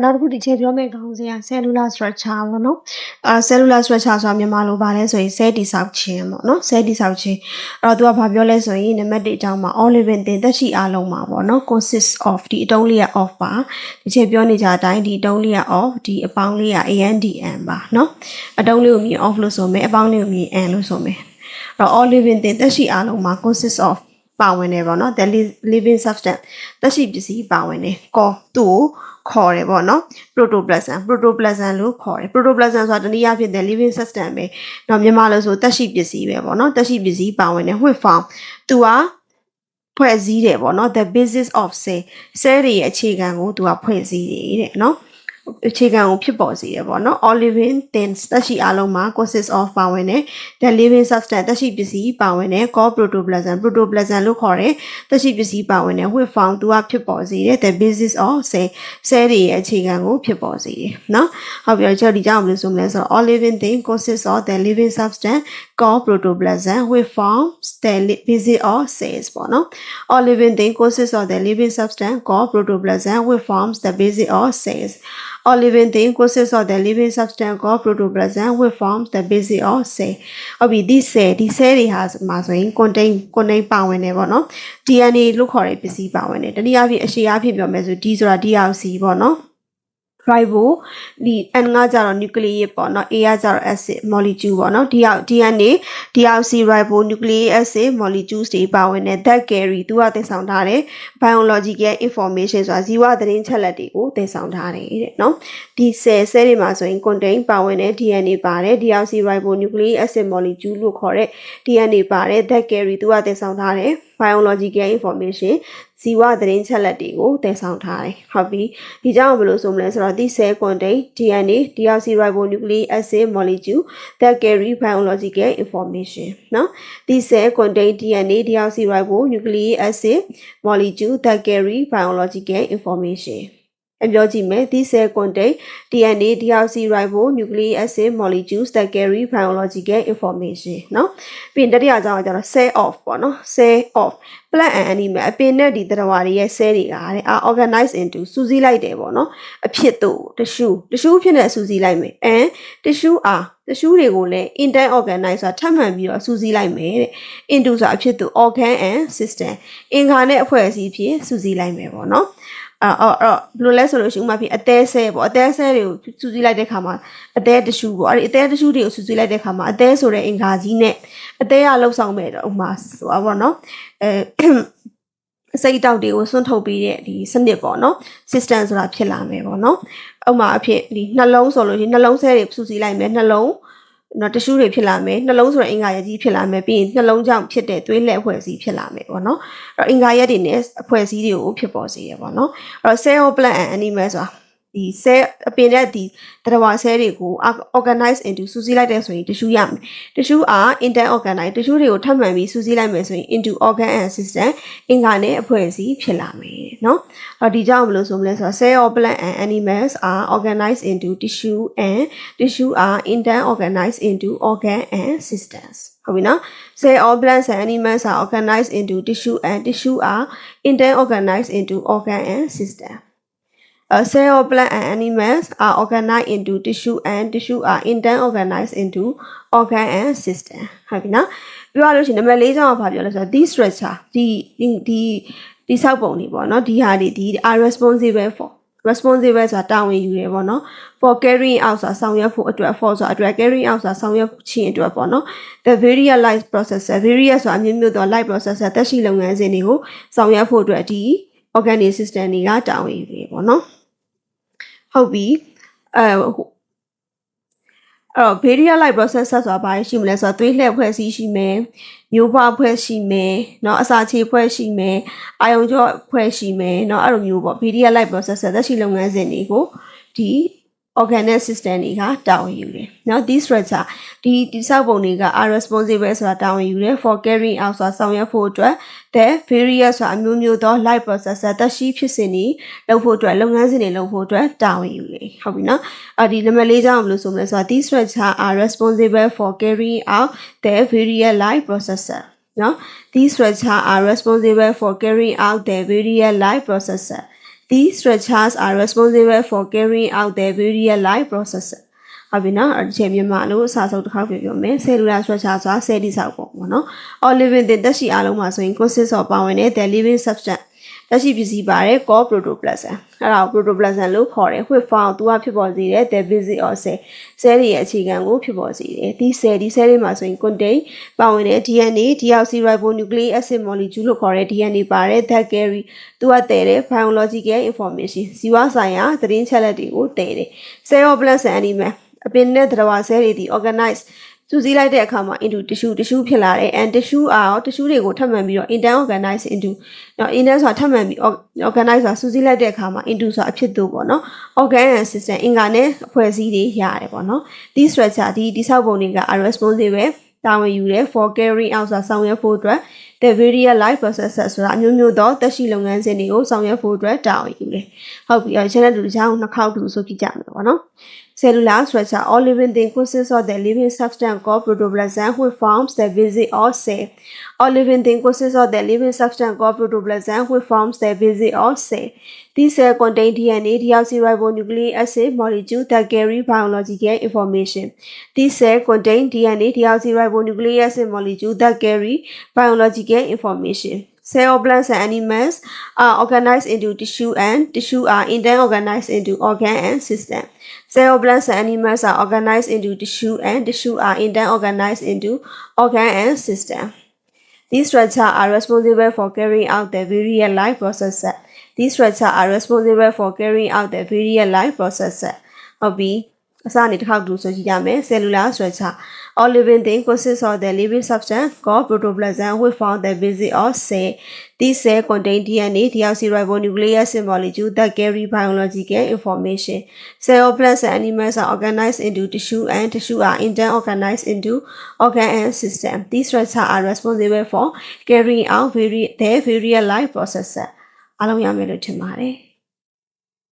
နောက်တစ်ခုဒီချက်ပြောမယ့်ခေါင်းစဉ်က cellular structure ပေါ့နော်cellular structure ဆိုတာမြန်မာလိုပါလဲဆိုရင် cell တည်ဆောက်ခြင်းပေါ့နော် cell တည်ဆောက်ခြင်းအဲ့တော့သူကဘာပြောလဲဆိုရင်နံပါတ်1အကြောင်းမှာ all living thing သက်ရှိအားလုံးမှာပေါ့နော် consists of ဒီအတုံးလေးက of ပါဒီချက်ပြောနေကြအတိုင်းဒီအတုံးလေးက of ဒီအပေါင်းလေးက andn ပါနော်အတုံးလေးကိုမြင် of လို့ဆိုမယ်အပေါင်းလေးကိုမြင် n လို့ဆိုမယ်အဲ့တော့ all living thing သက်ရှိအားလုံးမှာ consists of ပါဝင်နေပေါ့နော် the living substance သက်ရှိပစ္စည်းပါဝင်နေကောသူ့ကိုခေါ်တယ်ပေါ့နော် protoplasm လို့ခေါ်တယ် protoplasm ဆိုတာတနည်းအားဖြင့် the living substance ပဲเนาะမြန်မာလို့ဆိုသက်ရှိပစ္စည်းပဲပေါ့နော်သက်ရှိပစ္စည်းပါဝင်တယ် with form သူကဖွဲ့စည်းတယ်ပေါ့နော် the basis of cell တွေရဲ့အခြေခံကိုသူကဖွဲ့စည်းတယ်တဲ့เนาะအခြေခံကိုဖြစ်ပေါ်စေတယ်ပေါ့နော် all living things သက်ရှိအားလုံးမှာ consists of ပါဝင်တယ် the living substance သက်ရှိပစ္စည်းပါဝင်တယ် called protoplasm လို့ခေါ်တယ်သက်ရှိပစ္စည်းပါဝင်တယ် with form သူကဖြစ်ပေါ်စေတယ် the basis of cell တွေရဲ့အခြေခံကိုဖြစ်ပေါ်စေတယ်เนาะဟုတ်ပြီကျွန်တော်ဒီကြောင့်ဘယ်လိုဆိုမလဲဆိုတော့ all living things consists of the living substance called protoplasm which forms the basis of cells ပေါ့နော် all living things consists of the living substance called protoplasm which forms the basis of cells all living things consists of the living substance called protoplasm which forms the basis of cell ဟုတ်ပြီဒီ cell တွေဟာမှာဆိုရင် contain ပါဝင်နေပေါ့နော် DNA လို့ခေါ်တဲ့ပစ္စည်းပါဝင်တယ်တနည်းအားဖြင့်အရှေ့အားဖြင့်ပြောမယ်ဆို D ဆိုတာ DRC ပေါ့နော်ribo ဒီ N ကကြတော့ nucleic ပေါ့နော် A ကကြတော့ acid molecule ပေါ့နော် DNA DRC ribo nucleic acid molecules တွေပါဝင်တဲ့ that carry သူကသင်ဆောင်ထားတဲ့ biological information ဆိုတာဇီဝသတင်းချက်လက်တွေကိုသင်ဆောင်ထားတယ်တဲ့နော်ဒီ cell တွေမှာဆိုရင် contain ပါဝင်တဲ့ DNA ပါတယ် DRC ribo nucleic acid molecule လို့ခေါ်တဲ့ DNA ပါတယ် that carry သူကသင်ဆောင်ထားတဲ့ biological information ဇီဝသတင်းချက်လက်တွေကိုသင်ဆောင်ထားတယ်ဟုတ်ပြီဒီကြောင့်ဘယ်လိုဆိုမလဲဆိုတော့ဒီ cell contain DNA deoxyribonucleic acid molecule that carry biological information နော်ဒီ cell contain DNA deoxyribonucleic acid molecule that carry biological information အပြောကြည့်မယ် These cells contain DNA deoxyribonucleic acid molecules that carry biological information နော်ပြီးရင်တတိယအကြောင်းကကျတော့ cell of ပေါ့နော် cell of plant and animal အပင်နဲ့ဒီသတ္တဝါတွေရဲ့ cell တွေကare organized into စုစည်းလိုက်တယ်ပေါ့နော်အဖြစ်တို့တ tissue ဖြစ်နေစုစည်းလိုက်မယ် and tissue တွေကိုလည်း interorganize ဆိုတာထပ်မံပြီးတော့စုစည်းလိုက်မယ်တဲ့ into ဆိုတာအဖြစ်တို့ organ and system အင်္ဂါနဲ့အဖွဲ့အစည်းဖြစ်စုစည်းလိုက်မယ်ပေါ့နော်ဘယ်လိုလဲဆိုလို့ရှိရင်ဥပမာဖြစ်အသေးဆဲပေါ့အသေးဆဲတွေကိုစုစည်းလိုက်တဲ့ခါမှာအသေးတ िश ပေါ့အဲ့ဒီအသေးတ िश တွေကိုစုစည်းလိုက်တဲ့ခါမှာအသေးဆိုတဲ့အင်္ဂါကြီးနဲ့အသေးကလှုပ်ဆောင်မဲ့တော့ဥပမာဆိုတာပေါ့နော်စိတ်တောက်တွေကိုဆွန့်ထုတ်ပြီးတဲ့ဒီစနစ်ပေါ့နော် system ဆိုတာဖြစ်လာမယ်ပေါ့နော်ဥပမာအဖြစ်ဒီနှလုံးဆိုလို့ရှိရင်နှလုံးဆဲတွေစုစည်းလိုက်မယ်နှလုံးနော်တ िश တွေဖြစ်လာမယ်နှလုံးဆိုတဲ့အင်္ဂါရက်ကြီးဖြစ်လာမယ်ပြီးရင်နှလုံးကြောင့်ဖြစ်တဲ့သွေးလက်အဖွဲ့အစည်းဖြစ်လာမယ်ပေါ့နော်အဲ့တော့အင်္ဂါရက်တွေနဲ့အဖွဲ့အစည်းတွေကိုဖြစ်ပေါ်စေရပေါ့နော်အဲ့တော့ cell of plant and animal ဆိုတာဒီ cell အပင်နဲ့ဒီသတ္တဝါ cell တွေကို organize into စုစည်းလိုက်တဲ့ဆိုရင် tissue ရမယ် tissue are interorganized tissue တွေကိုထပ်မံပြီးစုစည်းလိုက်မယ်ဆိုရင် into organ and system အင်္ဂါနဲ့အဖွဲ့အစည်းဖြစ်လာမယ်เนาะအဲ့ဒီကြောင့်ဘယ်လိုဆိုမလဲဆိုတော့ cell of plant and animals are organized into tissue and tissue are interorganized into organ and systems ဟုတ်ပြီနော် cell of plants and animals are organized into tissue and tissue are interorganized into organ and system cell of plant and animals are organized into tissue and tissue are interorganized into organ and system ဟုတ်ပြီနော်ပြောရလို့ရှိရင်နံပါတ် 4 ကြောင်းကဘာပြောလဲဆိုတော့ this structure ဒီဆောက်ပုံတွေပေါ့နော်ဒီဟာတွေဒီ are responsibleဆိုတာတာဝန်ယူတယ်ပေါ့နော် for carrying out ဆိုတာဆောင်ရွက်ဖို့အတွက် for ဆိုတာအတွက် carrying out ဆိုတာဆောင်ရွက်ခြင်းအတွက်ပေါ့နော် the various life processes various ဆိုတာအမျိုးမျိုးသော life processes သက်ရှိလုပ်ငန်းစဉ်တွေကိုဆောင်ရွက်ဖို့အတွက်ဒီ organic system တွေကတာဝန်ယူတယ်ပေါ့နော်ဟုတ်ပြီအဲ့တော့ various life process ဆိုတာဘာရှိမလဲဆိုတော့သွေးလှည့်ဖွဲ့စည်းရှိမယ်မျိုးပွားဖွဲ့ရှိမယ်เนาะအစာချေဖွဲ့ရှိမယ်အာယုံကြောဖွဲ့ရှိမယ်เนาะအဲ့လိုမျိုးပေါ့ various life process သက်ရှိလုပ်ငန်းစဉ်တွေကိုဒီ organic system တွေကတာဝန်ယူတယ်เนาะ this structure ဒီဆောက်ပုံတွေက are responsible ဆိုတာတာဝန်ယူတယ် for carrying out ဆိုတာဆောင်ရွက်ဖို့အတွက် the various ဆိုတာအမျိုးမျိုးသော life process သက်ရှိဖြစ်စဉ်တွေလုပ်ဖို့အတွက်လုပ်ငန်းစဉ်တွေလုပ်ဖို့အတွက်တာဝန်ယူတယ်ဟုတ်ပြီနော်ဒီနံပါတ် 4 ကြောင်းဘယ်လိုဆိုမလဲဆိုတော့ these structure are responsible for carrying out the various life processes နော် these structure are responsible for carrying out the various life processes These structures are responsible for carrying out their various life processes. ဟုတ်ပြီနော်အချိန်မြန်မာလို့အစားဆုံးတစ်ခါပြောမယ် cellular structure ဆိုတာ cell တိဆောက်ပုံပေါ့နော် all living thing သက်ရှိအားလုံးမှာဆိုရင် consists of ပါဝင်တဲ့ the living substance သက်ရှိပစ္စည်းပါတယ် core protoplasm အဲ့ဒါကို protoplasm လို့ခေါ်တယ် which form သူကဖြစ်ပေါ်စေတဲ့ the basic of cell cell ရဲ့အခြေခံကိုဖြစ်ပေါ်စေတယ်ဒီ cell တွေမှာဆိုရင် contain ပါဝင်တဲ့ DNA deoxyribonucleic acid molecule လို့ခေါ်တဲ့ DNA ပါတယ် that carry သူကတည်တဲ့ biological information ဇီဝဆိုင်ရာသတင်းချက်လက်တွေကိုတည်တယ် cell of plant and animal အပင်နဲ့သတ္တဝါ cell တွေဒီ organize စုစည်းလိုက်တဲ့အခါမှာ into tissue ဖြစ်လာတယ် and tissue တွေကိုထပ်မံပြီးတော့ interorganize into နော် inter ဆိုတာထပ်မံပြီး organize ဆိုတာစုစည်းလိုက်တဲ့အခါမှာ into ဆိုတာအဖြစ်သို့ပေါ့နော် organ and system အင်္ဂါနဲ့အဖွဲ့အစည်းတွေရတယ်ပေါ့နော် these structure ဒီဆောက်ပုံတွေက are responsible တာဝန်ယူတယ် for carrying out ဆိုတာဆောင်ရွက်ဖို့အတွက် the various life processes ဆိုတာအမျိုးမျိုးသောသက်ရှိလုပ်ငန်းစဉ်တွေကိုဆောင်ရွက်ဖို့အတွက်တာဝန်ယူတယ်ဟုတ်ပြီအဲ့ဒီချက်လက်တူတစ်ချောင်းနှစ်ခေါက်တူဆိုပြကြမယ်ပေါ့နော် cellular structure all living things consists of the living substance called protoplasm which forms the basic of cell all living things consists of the living substance called protoplasm which forms the basic of cell these cells contain DNA deoxyribonucleic acid molecule that carry biological information these cells contain DNA deoxyribonucleic acid molecule that carry biological information Cell of plants and animals are organized into tissue and tissue are interorganized into organ and system. Cell of plants and animals are organized into tissue and tissue are interorganized into organ and system. These structures are responsible for carrying out the various life processes. These structures are responsible for carrying out the various life processes. ဟုတ်ပြီအစအနေတစ်ခေါက်တူဆိုကြည့်ရမယ် cellular structure all living things consists of the living substance called protoplasm which form the basic of cell these cells contain DNA deoxyribonucleic acid molecule that carry biological information cell of plants and animals are organized into tissue and tissue are interorganized into organ and system these structures are responsible for carrying out their various life processes အားလုံးရမယ်လို့ထင်ပါတယ်